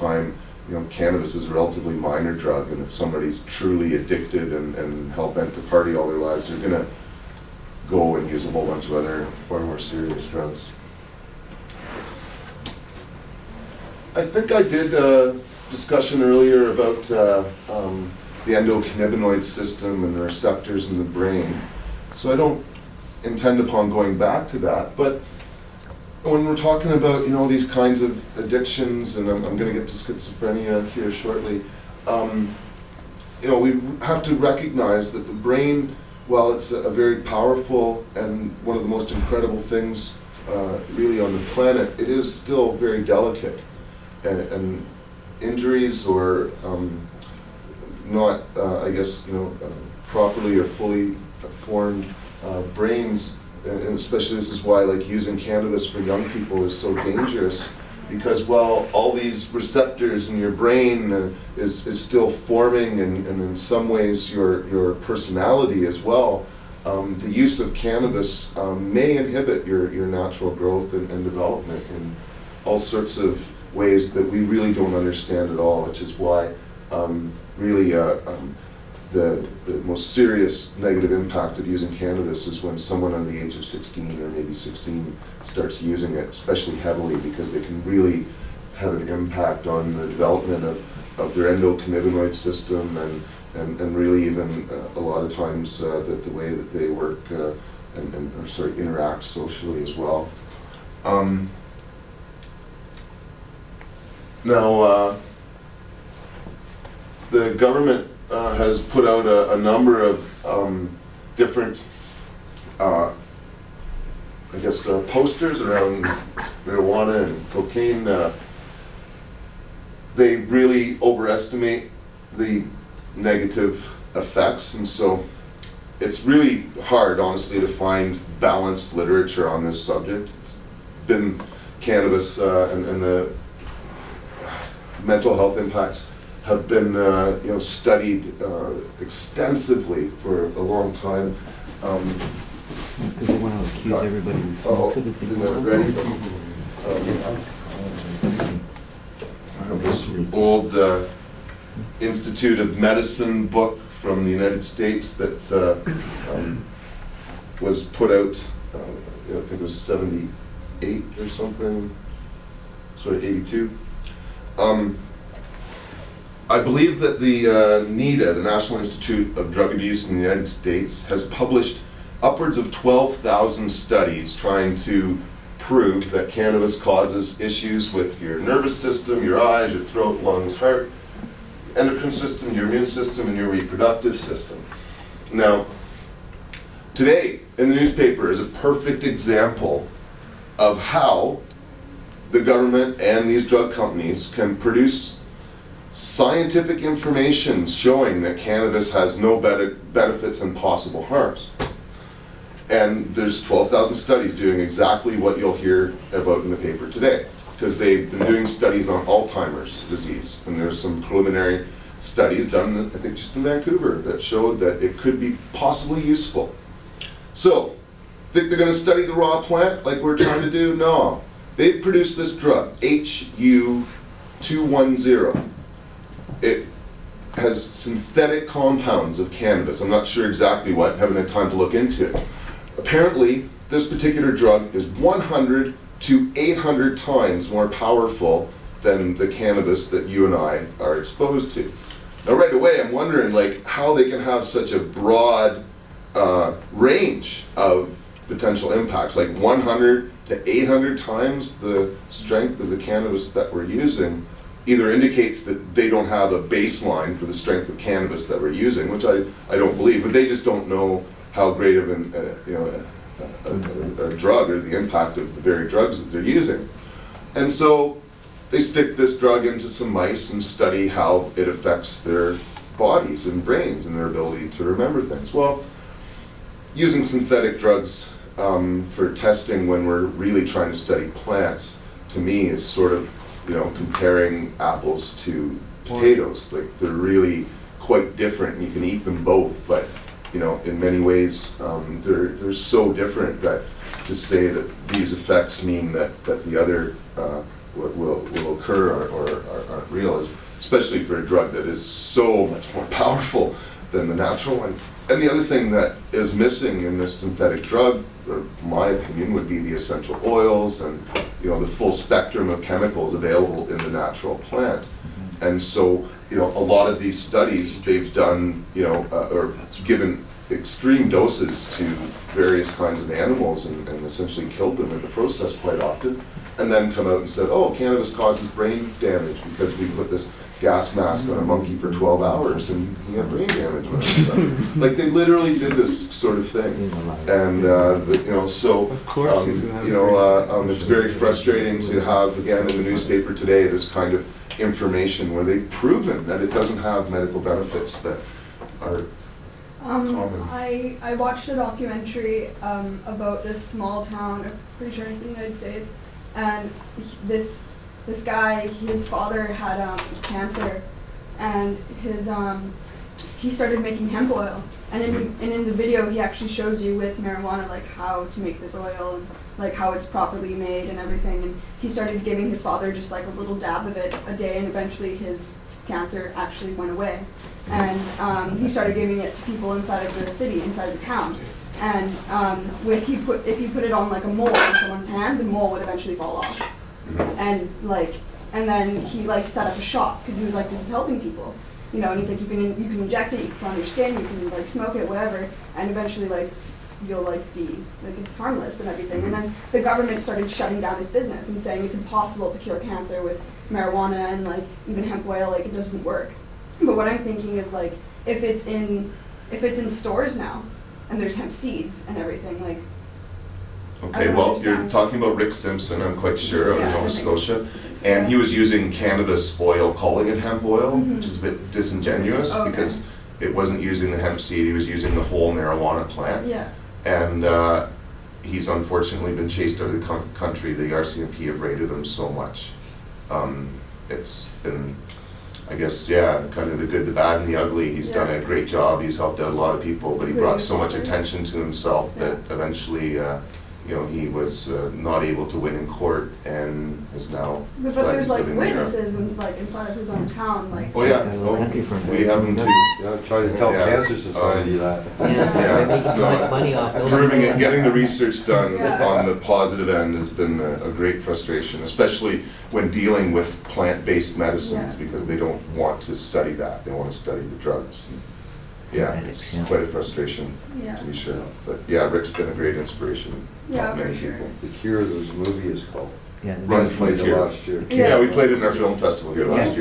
time, cannabis is a relatively minor drug, and if somebody's truly addicted and hell-bent to party all their lives, they're going to go and use a whole bunch of other far more serious drugs. I think I did a discussion earlier about the endocannabinoid system and the receptors in the brain, so I don't intend upon going back to that. But when we're talking about these kinds of addictions, and I'm going to get to schizophrenia here shortly, we have to recognize that the brain, while it's a very powerful and one of the most incredible things really on the planet, it is still very delicate, and injuries or not, properly or fully formed brains. And especially this is why using cannabis for young people is so dangerous, because while all these receptors in your brain is still forming, and in some ways your personality as well, the use of cannabis may inhibit your natural growth and development in all sorts of ways that we really don't understand at all, which is why really the most serious negative impact of using cannabis is when someone under the age of 16 or maybe 16 starts using it, especially heavily, because they can really have an impact on the development of their endocannabinoid system and really even a lot of times the way that they work interact socially as well. Now, the government has put out a number of different, posters around marijuana and cocaine. They really overestimate the negative effects, and so it's really hard, honestly, to find balanced literature on this subject. It's been cannabis and the mental health impacts have been studied extensively for a long time. Because they want to accuse everybody who smokes of it. I have this old Institute of Medicine book from the United States that was put out, I think it was 78 or something, 82. I believe that the NIDA, the National Institute of Drug Abuse in the United States, has published upwards of 12,000 studies trying to prove that cannabis causes issues with your nervous system, your eyes, your throat, lungs, heart, endocrine system, your immune system, and your reproductive system. Now, today in the newspaper is a perfect example of how the government and these drug companies can produce scientific information showing that cannabis has no benefits and possible harms. And there's 12,000 studies doing exactly what you'll hear about in the paper today, because they've been doing studies on Alzheimer's disease, and there's some preliminary studies done, I think, just in Vancouver that showed that it could be possibly useful. So, think they're going to study the raw plant like we're trying to do? No. They've produced this drug, HU210. It has synthetic compounds of cannabis. I'm not sure exactly what, haven't had time to look into it. Apparently, this particular drug is 100 to 800 times more powerful than the cannabis that you and I are exposed to. Now, right away, I'm wondering how they can have such a broad range of potential impacts, 100 to 800 times the strength of the cannabis that we're using. Either indicates that they don't have a baseline for the strength of cannabis that we're using, which I don't believe, but they just don't know how great of a drug or the impact of the very drugs that they're using. And so they stick this drug into some mice and study how it affects their bodies and brains and their ability to remember things. Well, using synthetic drugs for testing when we're really trying to study plants, to me, is sort of comparing apples to potatoes. They're really quite different. You can eat them both, but in many ways they're so different that to say that these effects mean that the other will occur or aren't real, is especially for a drug that is so much more powerful than the natural one. And the other thing that is missing in this synthetic drug, in my opinion, would be the essential oils and the full spectrum of chemicals available in the natural plant. And so a lot of these studies they've done or given extreme doses to various kinds of animals and essentially killed them in the process quite often, and then come out and said, oh, cannabis causes brain damage because we put this gas mask on a monkey for 12 hours and he had brain damage when it was done. Like, they literally did this sort of thing. And so it's very frustrating to have, again, in the newspaper today, this kind of information where they've proven that it doesn't have medical benefits that are common. I watched a documentary about this small town, I'm pretty sure it's in the United States, and this guy, his father had cancer, and he started making hemp oil, and in the video he actually shows you with marijuana like how to make this oil and like how it's properly made and everything, and he started giving his father just like a little dab of it a day, and eventually his cancer actually went away. And he started giving it to people inside of the city, inside of the town. And if you put it on like a mole in someone's hand, the mole would eventually fall off. And then he set up a shop because he was like, this is helping people, and he's like, you can inject it, you can put it on your skin, you can smoke it, whatever, and eventually you'll be it's harmless and everything. And then the government started shutting down his business and saying it's impossible to cure cancer with marijuana and even hemp oil, it doesn't work. But what I'm thinking is if it's in stores now and there's hemp seeds and everything, okay, well, you're talking about Rick Simpson, I'm quite sure, out of Nova Scotia, and he was using cannabis oil, calling it hemp oil, which is a bit disingenuous because it wasn't using the hemp seed, he was using the whole marijuana plant. Yeah. And he's unfortunately been chased out of the country. The RCMP have raided him so much. It's been, I guess, kind of the good, the bad, and the ugly. He's done a great job. He's helped out a lot of people, but he brought so much attention to himself that eventually, he was not able to win in court and is now. But there's witnesses inside of his own town. Oh yeah, we have them too. Try to tell Cancer Society that. They're making money off it. Proving it, getting the research done on the positive end has been a great frustration, especially when dealing with plant-based medicines because they don't want to study that. They want to study the drugs. It's quite a frustration, to be sure. But Rick's been a great inspiration to many people. The Cure, there's a movie is called. Yeah, Run from the Cure. Last year. We played it in our film festival here last year.